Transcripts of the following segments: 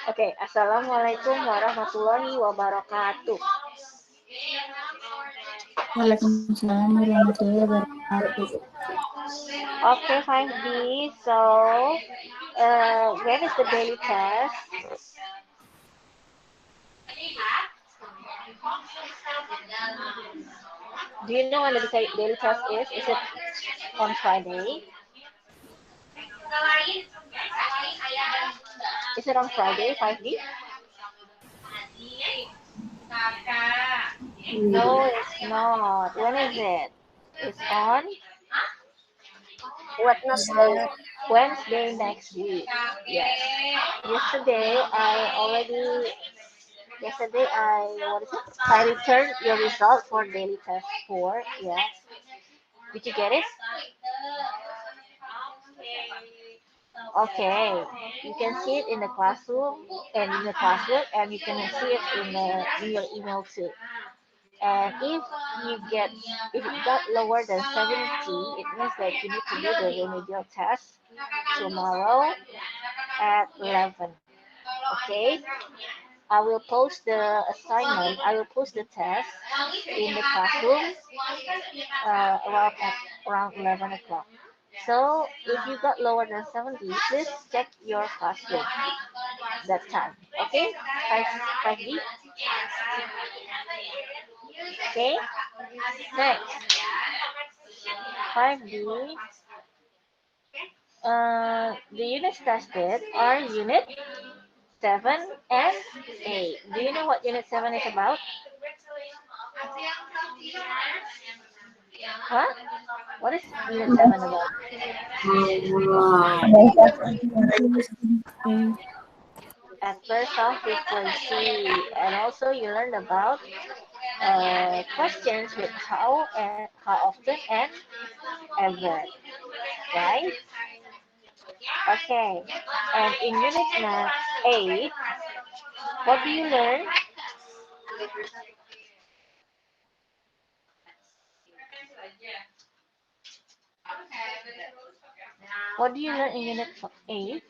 Okay, Assalamualaikum warahmatullahi wabarakatuh. Waalaikumsalam warahmatullahi wabarakatuh. Okay, fine B. So, when is the daily test? Do you know when the daily test is? Is it on Friday? Is it on Friday, 5D? No, it's not. When is it? It's on Wednesday. Wednesday next week. Yes. Yesterday I already yesterday I what is it? I returned your result for daily test 4. Yes. Did you get it? Okay. You can see it in the classroom and in the classwork, and you can see it in your email too. And if it got lower than 70, it means that you need to do the remedial test tomorrow at 11. Okay? I will post the assignment, I will post the test in the classroom around 11 o'clock. So if you got lower than 70, please check your classroom that time. Okay? 5D? Okay? Next. 5D. The units tested are unit 7 and 8. Do you know what unit 7 is about? Huh? What is unit 7 about? At first of frequency. And also you learn about questions with how often and ever. Right? Okay. And in unit 8, what do you learn? What do you learn in unit 8?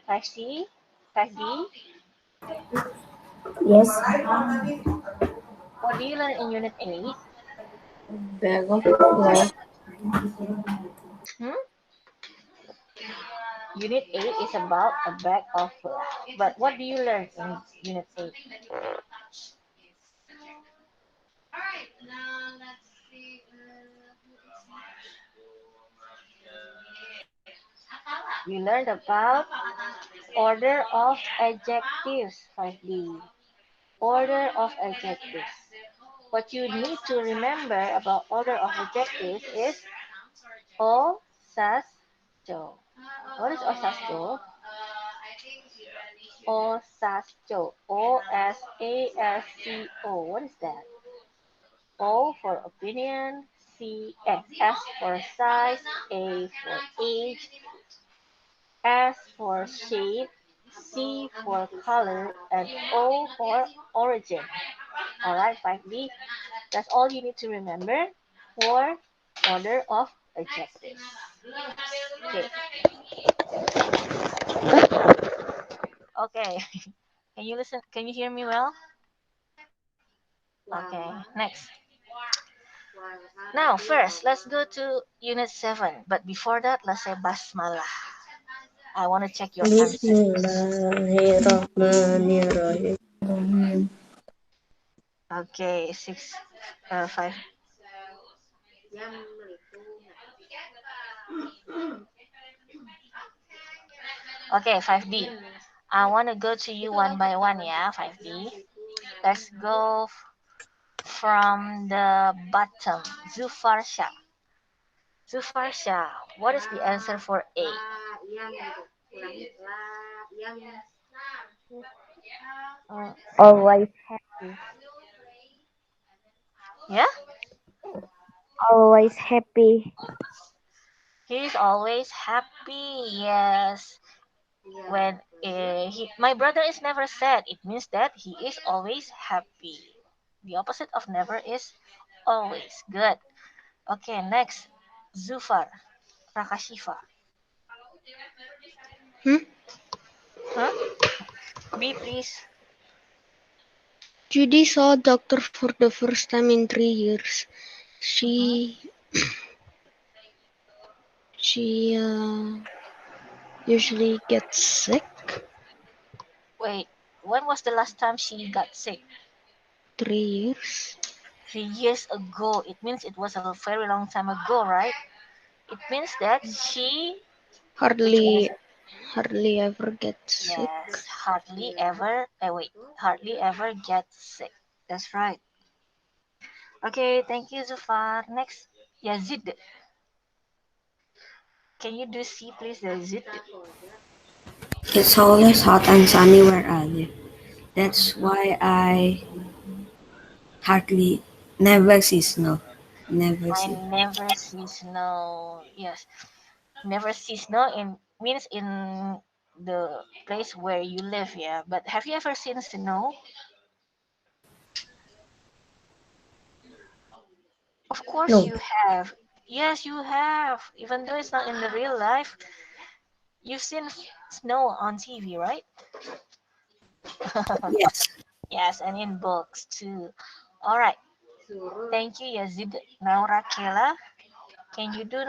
5C? 5D? Yes. What do you learn in unit 8? Bag of flour. Hmm? Unit 8 is about a bag of flour. But what do you learn in unit 8? You learned about order of adjectives, 5D. Order of adjectives. What you need to remember about order of adjectives is O, sas, jo. What is osasjo? Osasjo. O-S-A-S-C-O. What is that? O for opinion, S for size, A for age, S for shape, C for color, and O for origin. Alright, 5B. That's all you need to remember for order of adjectives. Okay. Okay. Can you listen? Can you hear me well? Okay. Next. Now, first, let's go to Unit 7. But before that, let's say Basmalah. I want to check your answer. Bismillahirrahmanirrahim. Okay, 5. Okay, 5D. I want to go to you one by one, yeah, 5D. Let's go from the bottom. Zufarsha. Zufarsha, what is the answer for A? Always happy. Yeah? Always happy. He's always happy. Yes. When my brother is never sad, it means that he is always happy. The opposite of never is Always. Good. Okay, next. Zufar. Rakashifa. Hmm? Huh? B, please. Judy saw a doctor for the first time in 3 years. Mhm. She usually gets sick Wait, when was the last time she got sick? 3 years. 3 years ago. It means it was a very long time ago, right? It means that which one is Hardly it? hardly ever gets sick. Yes, hardly ever, wait, hardly ever gets sick. That's right. Okay, thank you, Zufar. Next, Yazid. Can you do C, please, Yazid? It's always hot and sunny where I live. That's why I hardly never see snow. Never I see. never see snow. Yes, never see snow in means in the place where you live, yeah. But have you ever seen snow? Of course No. you have. Yes, you have. Even though it's not in the real life, you've seen snow on TV, right? Yes. Yes, and in books too. All right. Thank you, Yazid. Now, Rakela, can you do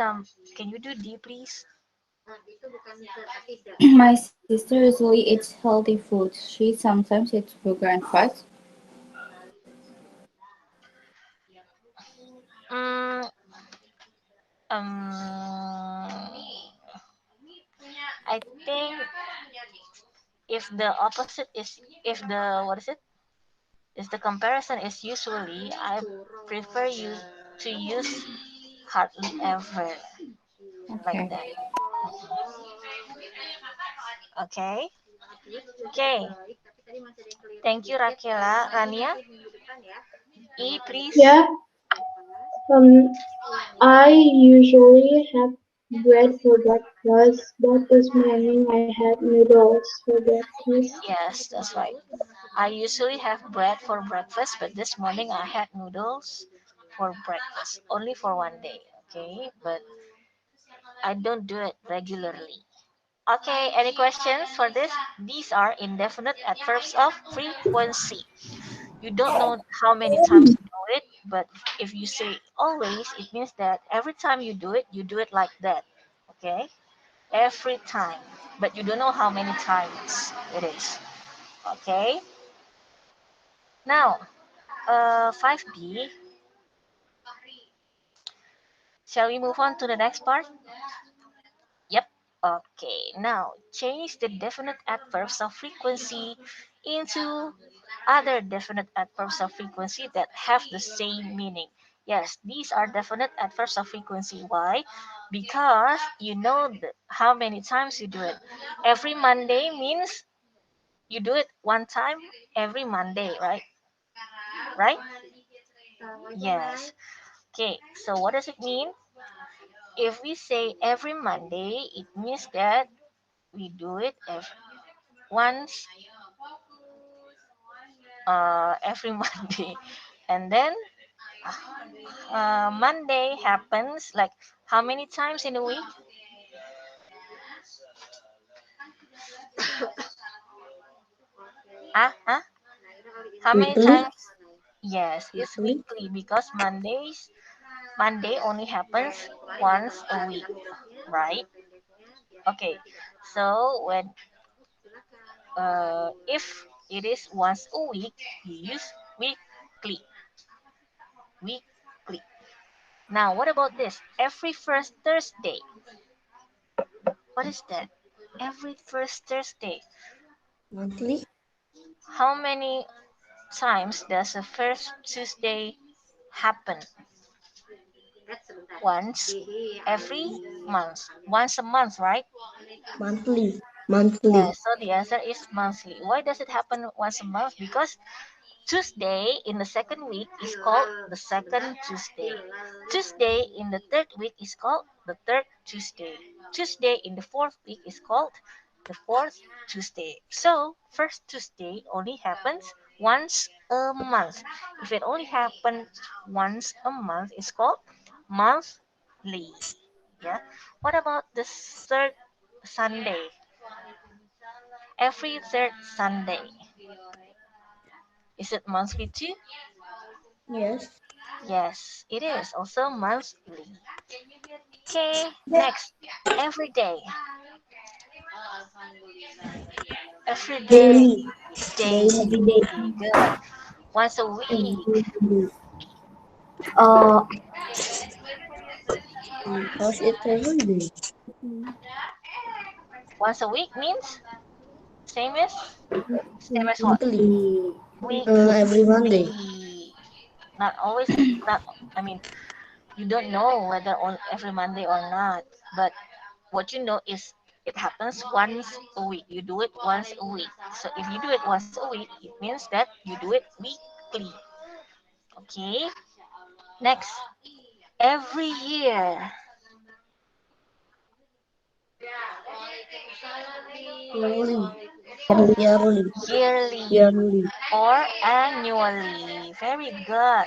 Can you do D, please? My sister usually eats healthy food. She sometimes eats sugar and fat. Mm, um, I think if the opposite is if the what is it? Is the comparison is usually I prefer you to use hardly ever like Okay. that. Okay. Okay. Thank you, Rakela. Rania, E, please. Yeah, I usually have bread for breakfast, but this morning I had noodles for breakfast. Yes, that's right. I usually have bread for breakfast, but this morning I had noodles for breakfast, only for one day. Okay, but I don't do it regularly. Okay, any questions for this? These are indefinite adverbs of frequency. You don't know how many times you do it, but if you say always, it means that every time you do it like that. Okay, every time, but you don't know how many times it is. Okay, now 5B. Shall we move on to the next part? Yep. Okay. Now change the definite adverbs of frequency into other definite adverbs of frequency that have the same meaning. Yes, these are definite adverbs of frequency. Why? Because you know how many times you do it. Every Monday means you do it one time every Monday, right? Right? Yes. Okay. So what does it mean? If we say every Monday, it means that we do it once every Monday, and then Monday happens like how many times in a week? Huh? How many Weekly? times? Yes, it's Weekly? weekly because Monday only happens once a week, right? Okay, so when if it is once a week, you use weekly. Weekly. Now, what about this? Every first Thursday. What is that? Every first Thursday. Monthly? How many times does the first Tuesday happen? Once every month. Once a month, right? Monthly. Monthly. Yes, so the answer is monthly. Why does it happen once a month? Because Tuesday in the second week is called the second Tuesday. Tuesday in the third week is called the third Tuesday. Tuesday in the fourth week is called the fourth Tuesday. So, first Tuesday only happens once a month. If it only happens once a month, it's called monthly. Yeah. What about the third Sunday? Every third Sunday. Is it monthly too? Yes. Yes, it is also monthly. Okay, next. Every day. Every day. Daily. Daily. Daily. Every day. Good. Once a week. Every day. Uh, because it's every day. Once a week means same as what? Weekly. Every Monday. Weekly. Not always. Not. I mean, you don't know whether on every Monday or not. But what you know is it happens once a week. You do it once a week. So if you do it once a week, it means that you do it weekly. Okay. Next. Every year. Yearly. Yearly. Yearly. Yearly. Or annually. Very good.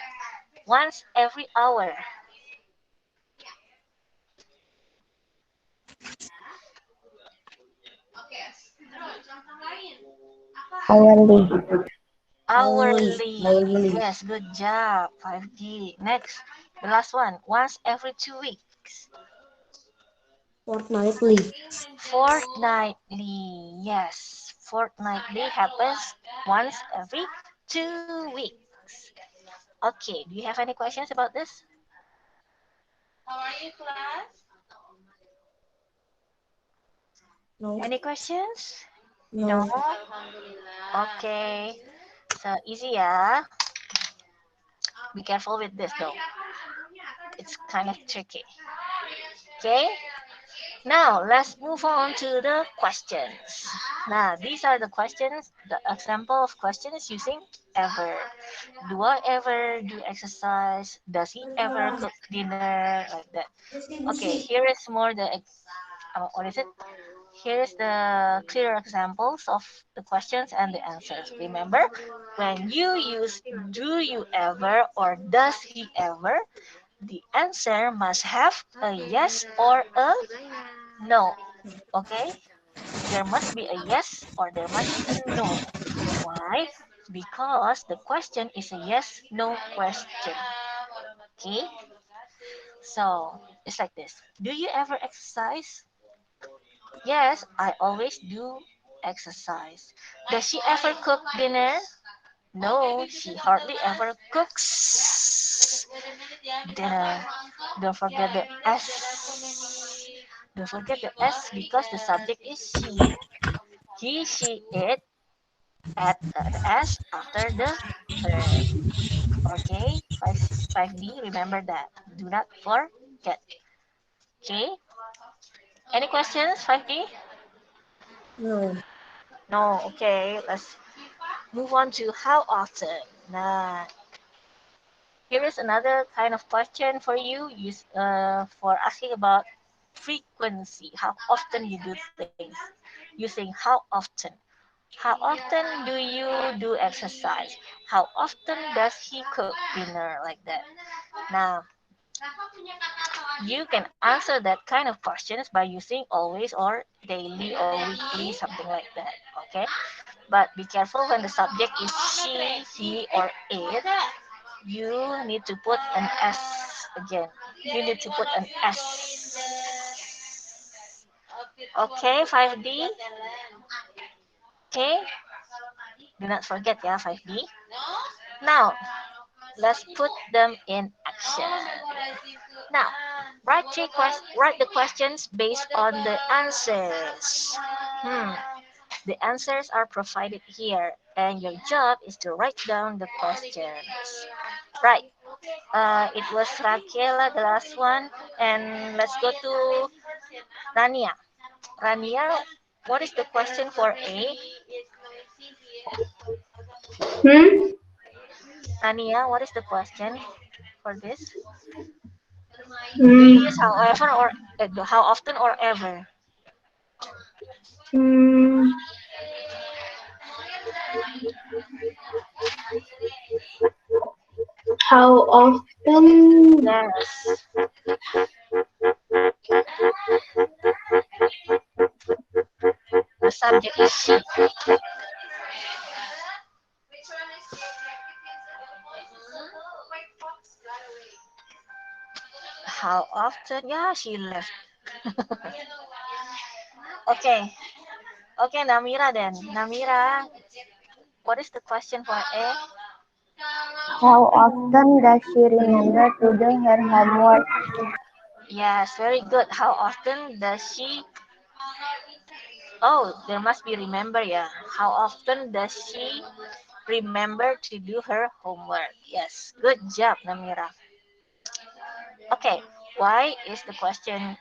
Once every hour. Hourly. Hourly. Hourly. Hourly. Yes, good job. 5D. Next. The last one. Once every 2 weeks. Fortnightly. Fortnightly. Yes. Fortnightly happens once every 2 weeks. Okay. Do you have any questions about this? No. Any questions? No. Okay. So easy, yeah. Be careful with this though. It's kind of tricky. Okay. Now let's move on to the questions. Now these are the questions, the example of questions using ever. Do I ever do exercise? Does he ever cook dinner? Like that. Okay, here is more what is it? Here is the clear examples of the questions and the answers. Remember, when you use do you ever or does he ever, the answer must have a yes or a no. Okay? There must be a yes or there must be a no. Why? Because the question is a yes no question. Okay? So it's like this. Do you ever exercise? Yes, I always do exercise. Does she ever cook dinner? No, she hardly ever cooks dinner. Don't forget the S. Don't forget the S because the subject is she. He, she, it. Add the S after the verb. Okay, 5D, remember that. Do not forget. Okay, any questions, 5D? No. No, okay, let's move on to how often. Nah, here is another kind of question for you for asking about frequency, how often you do things, using how often. How often do you do exercise? How often does he cook dinner like that? Now, you can answer that kind of questions by using always or daily or weekly, something like that. Okay? But be careful when the subject is she, he, or it. You need to put an S again. You need to put an S. Okay, 5D. Okay, do not forget, yeah, 5D. Now, let's put them in action. Now, write the questions based on the answers. Hmm. The answers are provided here, and your job is to write down the questions. Right. It was Raquela, the last one, and let's go to Rania. Rania, what is the question for A? Hmm? Rania, what is the question for this? Do you Hmm. use however or how often or ever? Hmm. How often? Yes. The subject is she. How often? Yeah, she left. Okay. Okay, Namira then. Namira, what is the question for A? How often does she remember to do her homework? Yes, very good. How often does she? Oh, there must be remember, yeah. How often does she remember to do her homework? Yes, good job, Namira. Okay, why is the question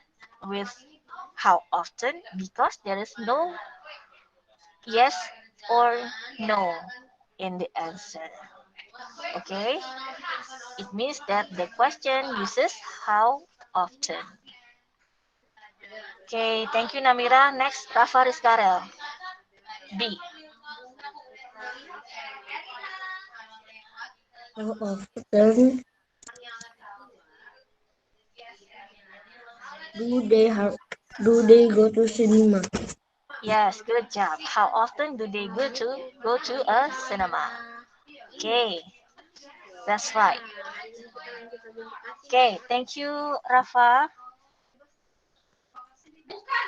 with how often? Because there is no yes or no in the answer. Okay, it means that the question uses how often. Okay, thank you, Namira. Next, Rafa Rizkarel. B. How often do they go to cinema? Yes, good job. How often do they go to a cinema? Okay, that's right. Okay, thank you, Rafa.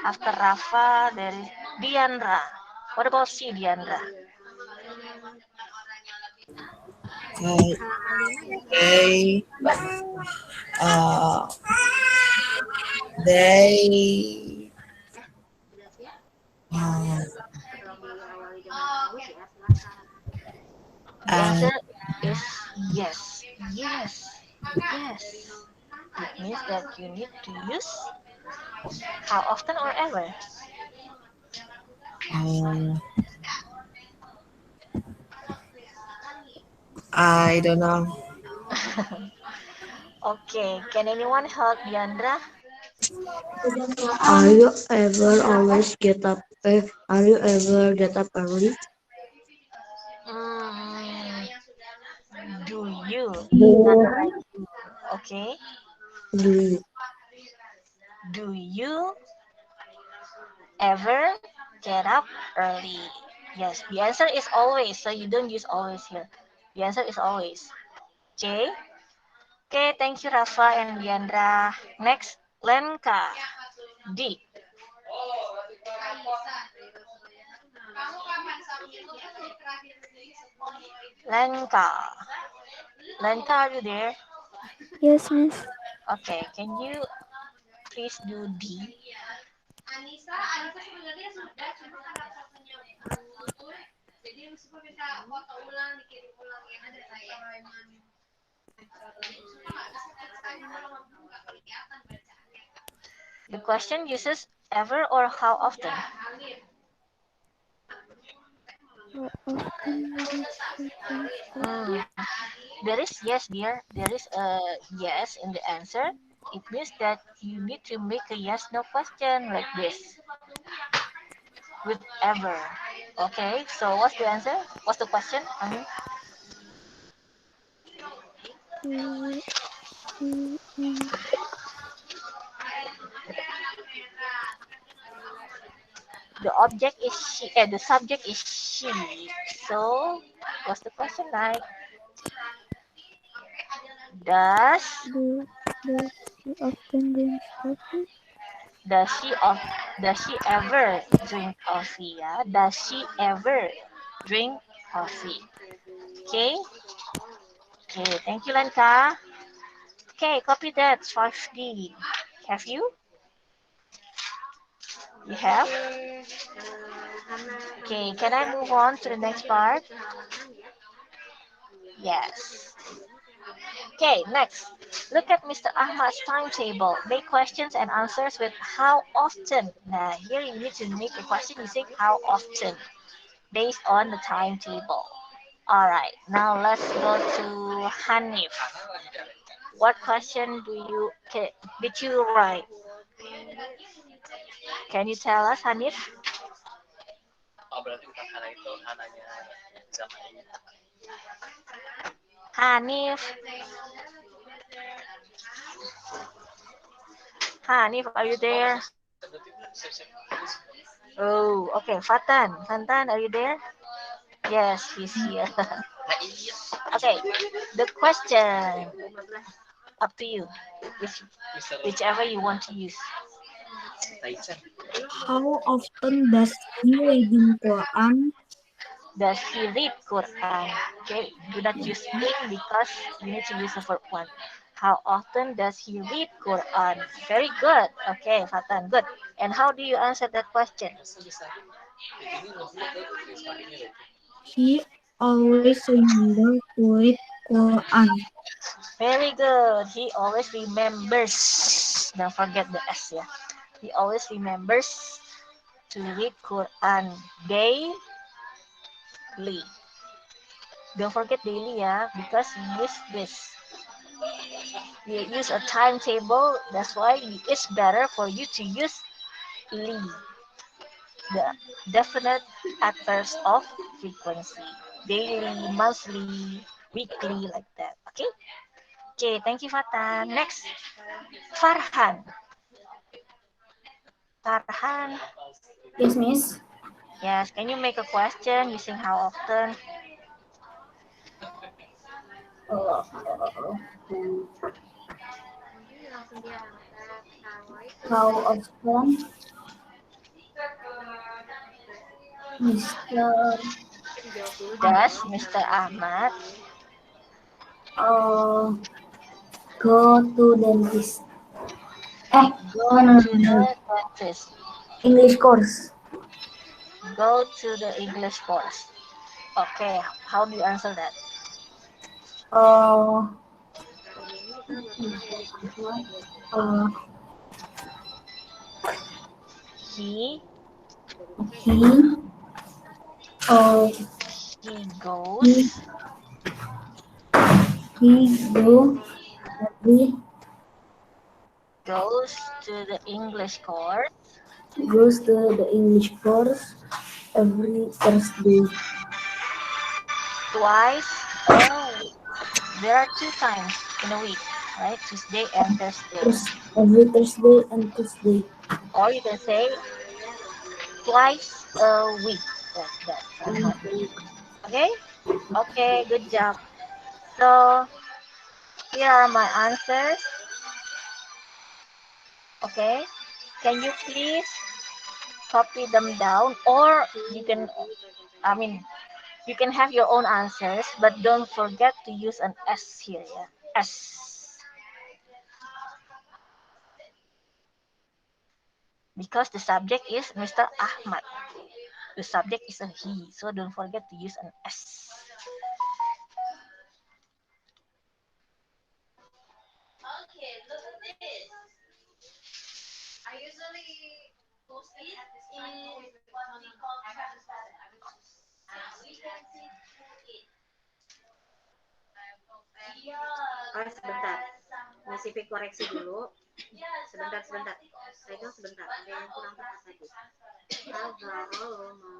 After Rafa, there is Diandra. What about C, Diandra? Okay, they uh they uh, The uh answer is yes. Yes. Yes. It means that you need to use how often or ever. um I don't know. Okay, can anyone help Diandra? Are you ever always get up? Are you ever get up early? Mm, do you? Not Do like you. Okay. Do you? Do you ever get up early? Yes, the answer is always, so you don't use always here. The answer is always. Okay. Okay, thank you, Rafa and Diandra. Next, Lenka. D. Lenka. Lenka, are you there? yes, Miss. Okay, can you please do D? The question uses ever or how often? How often does she change Hmm. coffee? There is yes, dear. There is a yes in the answer. It means that you need to make a yes no question like this with ever. Okay, so what's the answer? What's the question? I mean, Do she the object is she, the subject is she. So, what's the question like? Does do does she often drink coffee? does she of does she ever drink coffee? Yeah, does she ever drink coffee? Okay, okay. Thank you, Lanka. Okay, copy that. 5D. Have you? You have? Okay, can I move on to the next part? Yes. Okay, next. Look at Mr. Ahmad's timetable. Make questions and answers with how often. Now, here you need to make a question using how often based on the timetable. All right, now let's go to Hanif. What question did you write? Can you tell us, Hanif? Hanif. Hanif, are you there? Oh, okay. Fatan. Fatan, are you there? Yes, he's here. Okay, the question up to you. Whichever you want to use. How often does he reading Quran? Does he read Quran? Okay, do not use in because you need to use the verb one. How often does he read Quran? Very good. Okay, Fatan, good. And how do you answer that question? He always remember to read Quran. Very good. He always remembers. Don't forget the S, yeah. He always remembers to read Quran daily. Don't forget daily, yeah, because you use this. You use a timetable. That's why it's better for you to use li, the definite adverbs of frequency. Daily, monthly, weekly, like that. Okay? Okay, thank you, Fatan. Next, Farhan. Farhan. Yes, Miss. Yes, can you make a question using how often? Uh, how often Mr. Does Mr. Ahmad uh, go to dentist? Eh, no, go no, to no, no. the dentist? English course. Go to the English course. Okay, how do you answer that? Uh, uh, He he uh, he goes he he go every goes to the English course goes to the English course every Thursday. twice a week. There are 2 times in a week, right? Tuesday and Thursday. Every Thursday and Tuesday. Or you can say twice a week. Like that, Farhan. Okay? Okay, good job. So here are my answers. Okay? Can you please copy them down, or you can, I mean, you can have your own answers, but don't forget to use an S here, yeah? S. Because the subject is Mr. Ahmad. The subject is a he, so don't forget to use an S. Oh, sebentar. Masih koreksi dulu. Sebentar, sebentar. Pegang sebentar. Ada yang kurang tepat tadi. Kalau mau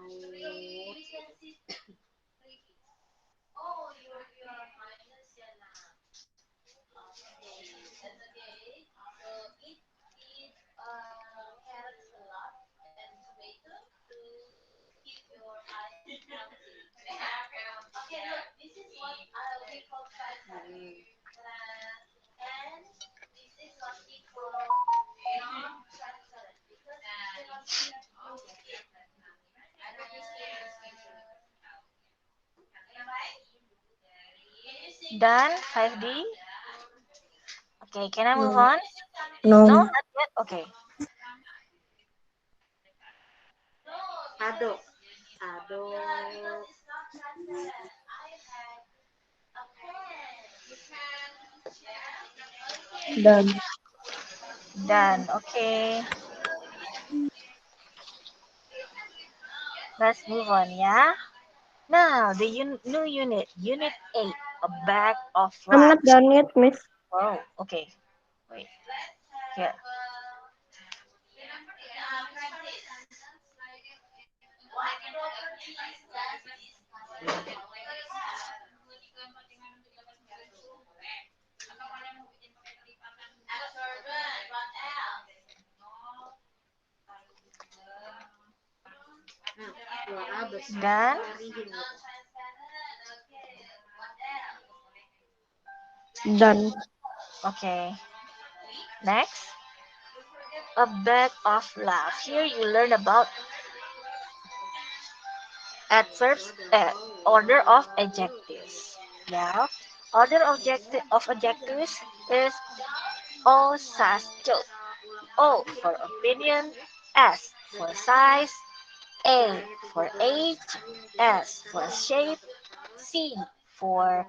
done 5D. Okay, can I move on? No, No. not yet. Okay. Aduk. Aduk. Done. Done. Okay. Let's move on, yeah? Now, the new unit, Unit 8, a bag of I'm not rocks. done yet, Miss. Oh, okay. Wait, here. Done? Done. Okay. Next, a bag of love. Here you learn about adverbs, order of adjectives. Yeah. Order of adjectives is O, SAS, Jo. O for opinion, S for size, A for age, S for shape, C for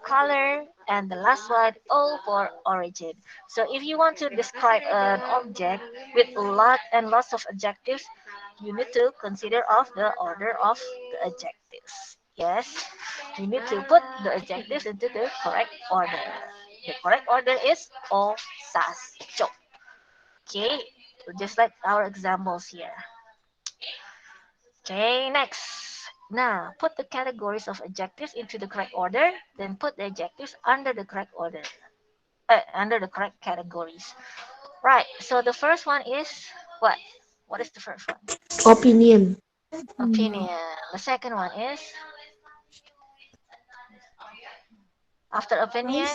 color, and the last one O for origin. So if you want to describe an object with lot and lots of adjectives, you need to consider of the order of the adjectives. Yes, you need to put the adjectives into the correct order. The correct order is O, SAS, Jo. Okay, just like our examples here. Okay, next. Now, put the categories of adjectives into the correct order, then put the adjectives under the correct order, under the correct categories. Right, so the first one is what? What is the first one? Opinion. Opinion. The second one is, after opinion,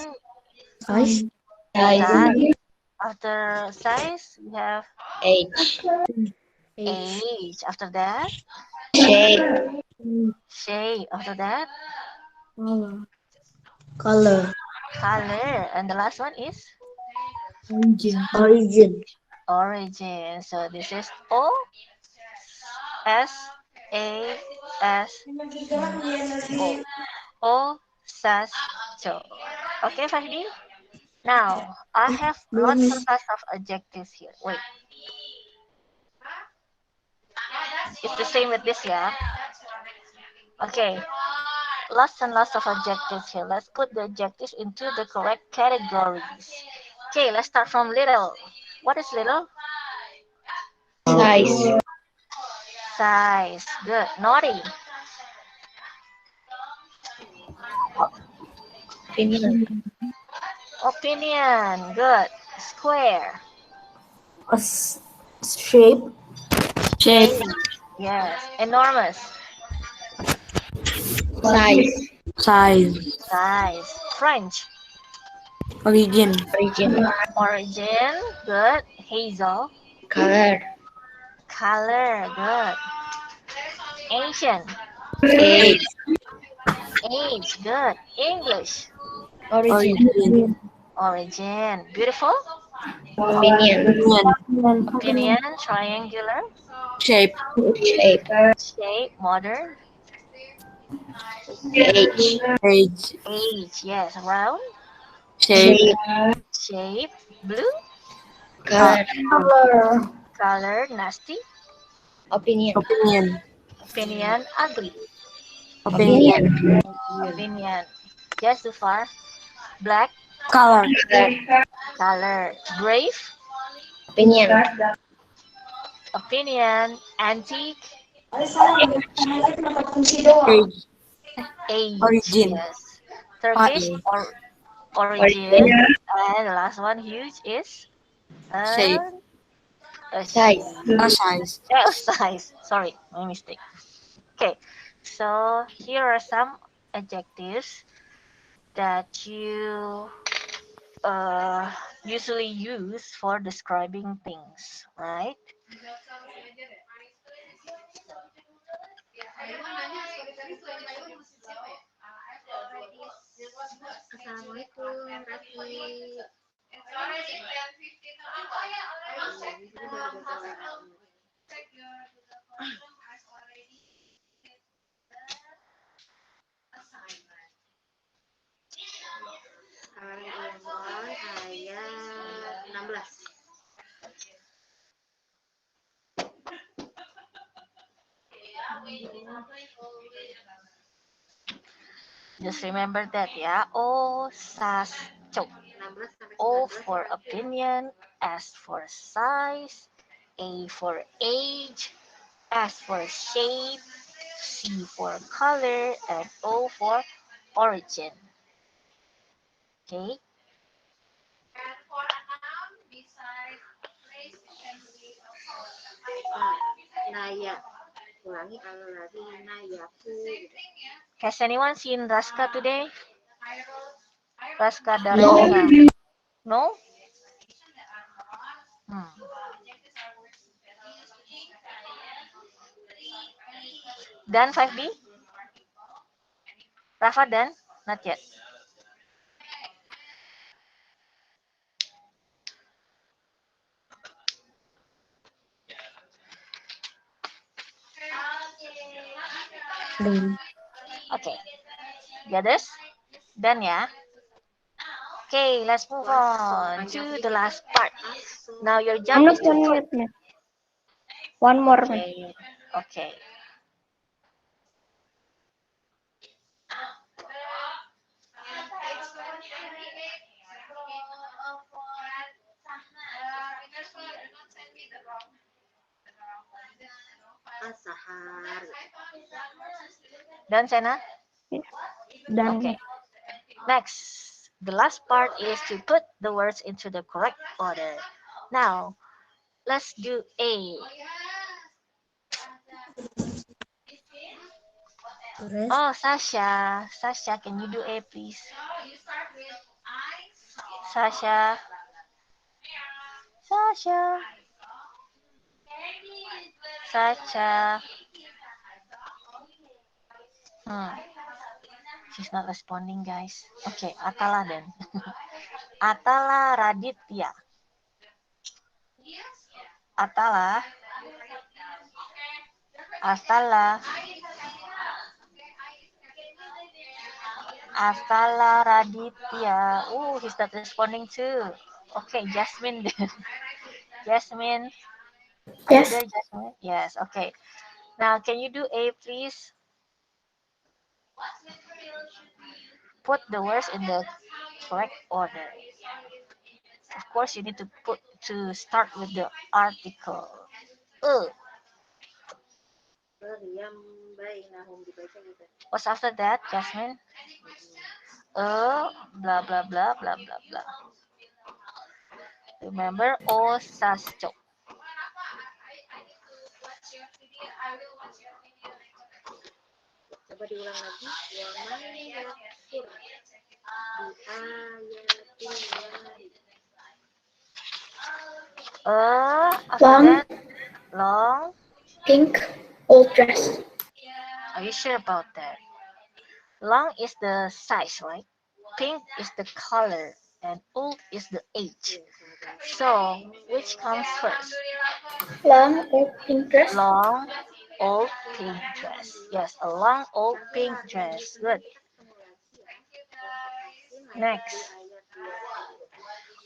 Size. size. After size, we have Age. Age. age. After that, Shape. shape. After that, Color. color. And the last one is Origin. origin. So this is O, S, A, S, O. O, SAS, Jo. Okay, Fahdi? Now, I have lots and lots of adjectives here. Wait, it's the same with this, yeah? Okay, lots and lots of adjectives here. Let's put the adjectives into the correct categories. Okay, let's start from little. What is little? Size. Size. Good. Naughty. Opinion. Opinion. Good. Square. Shape. Shape. Yes. Enormous. Size. Size. Size. French. Origin. Origin. Origin. Good. Hazel. Color. Color. Good. Ancient. Age. Age. Good. English. Origin. Origin. Origin. Beautiful. Opinion. Opinion. Opinion. Triangular. Shape. Shape. Shape. Modern. Age. Age. Age. Yes. Round. Shape. Shape. Blue. Color. Color. Nasty. Opinion. Opinion. Opinion. Ugly. Opinion. Opinion. Just too far. Black. Color. Color. Brave. Opinion. Opinion. Antique. Age. Age. Origin. Yes. Turkish. Age. Or origin. And the last one, huge, is Shape. a Size. Size. size. Sorry, my mistake. Okay, so here are some adjectives that you usually use for describing things, right? Just remember that, yeah. O, sas, cho. O for opinion, S for size, A for age, S for shape, C for color, and O for origin. Okay. Has anyone seen Raska today? Raska Darmina? No? Dan 5B? Rafa dan? Not yet. Okay. The others? Done ya? Okay, let's move on to the last part. Now your job is to put. One more. Okay. Done, Sena? Done. Okay. Next, the last part is to put the words into the correct order. Now, let's do A. Oh, Sasha. Sasha, can you do A, please? Sasha. Sasha. Sasha. She's not responding, guys. Okay, Atala then. Atala Raditya. Atala. Atala. Atala Raditya. Oh, he's not responding too. Okay, Jasmine then. Jasmine. Are you there, Jasmine? Yes, okay. Now, can you do A, please? Put the words in the correct order. Of course, you need to start with the article. What's after that, Jasmine? Blah blah blah blah blah blah. Remember, O sasto. Coba diulang lagi. After that, long, Pink, old dress. Are you sure about that? Long is the size, right? Pink is the color, and old is the age. So, which comes first? Long, old pink dress. Long, old pink dress. Yes, a long, old pink dress. Good. Next.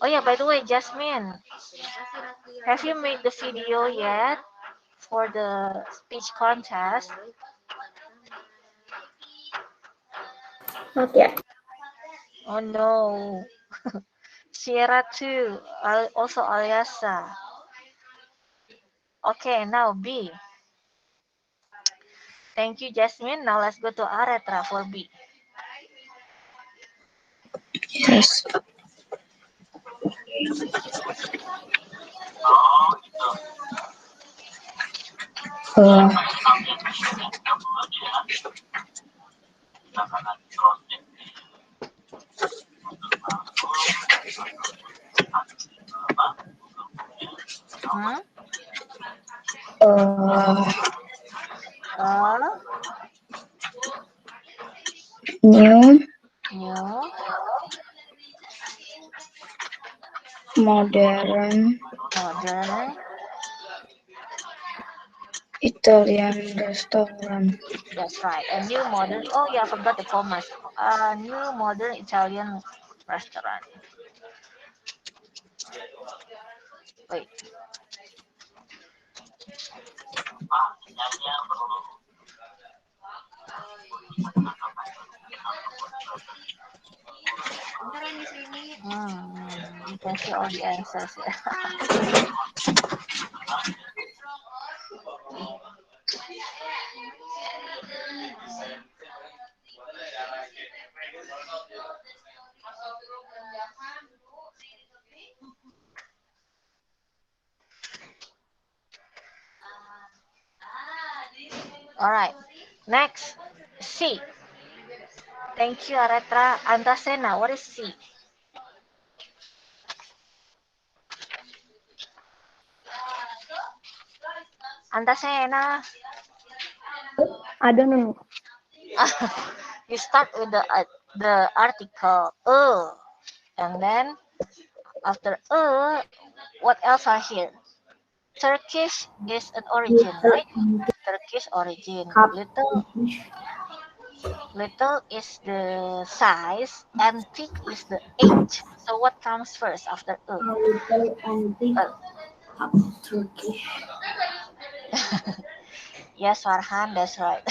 Oh yeah, by the way, Jasmine, have you made the video yet for the speech contest? Not yet. Oh no. Sierra too. Also Aliasa. Okay, now B. Thank you, Jasmine. Now let's go to Aretra for B. Yes. New, modern, Italian restaurant. That's right. A new modern. Oh yeah, I forgot the commas. A new modern Italian restaurant. Wait. You can see all the answers here. All right. Next, C. Thank you, Aretra. Antasena, what is C? Antasena. I don't know. You start with the article and then after what else are here? Turkish is an origin, right? Turkish origin. Little is the size and thick is the age. So what comes first after Little and big Uh, cup Turkish. yes, Farhan, that's right.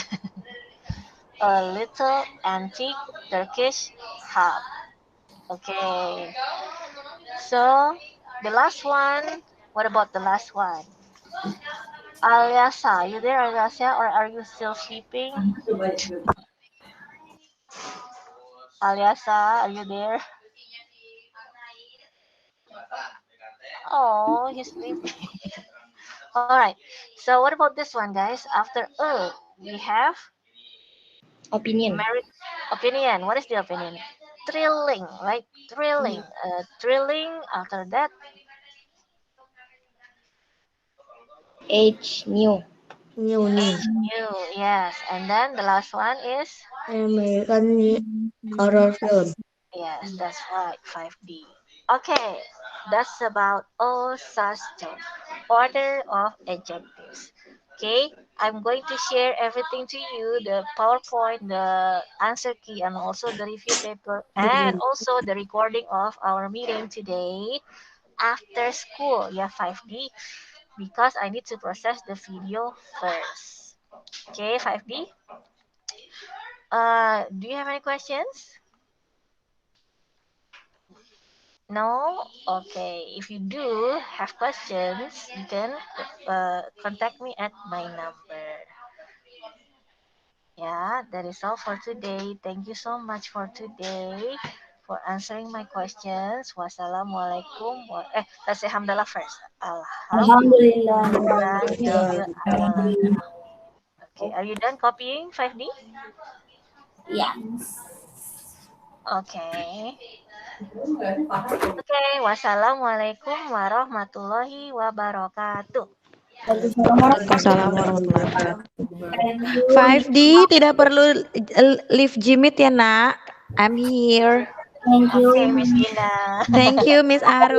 A little antique Turkish hub. Okay. So the last one. What about the last one? Alyasa, you there, Alyasa, or are you still sleeping? Alyasa, are you there? Oh, he's sleeping. All right. So what about this one, guys? After we have Opinion. merit opinion. What is the opinion? Thrilling, right? Thrilling. Thrilling. After that, Age new. New. age new. Yes. And then the last one is American Horror Film. yes, that's right. 5D. Okay, that's about all Sasto. Order of adjectives. Okay, I'm going to share everything to you, the PowerPoint, the answer key, and also the review paper, and also the recording of our meeting today after school. Yeah, 5D, because I need to process the video first. Okay, 5D. Do you have any questions? No? Okay. If you do have questions, you can contact me at my number. Yeah, that is all for today. Thank you so much for today for answering my questions. Wassalamualaikum. Let's say alhamdulillah first. Alhamdulillah. Alhamdulillah. Okay, are you done copying 5D? Yeah. Okay. Okay, wassalamualaikum warahmatullahi wabarakatuh. Waalaikumsalam warahmatullahi wabarakatuh. 5D tidak perlu leave Jimit ya nak. I'm here. Thank you. Okay, Miss Gina. Thank you Miss Arum.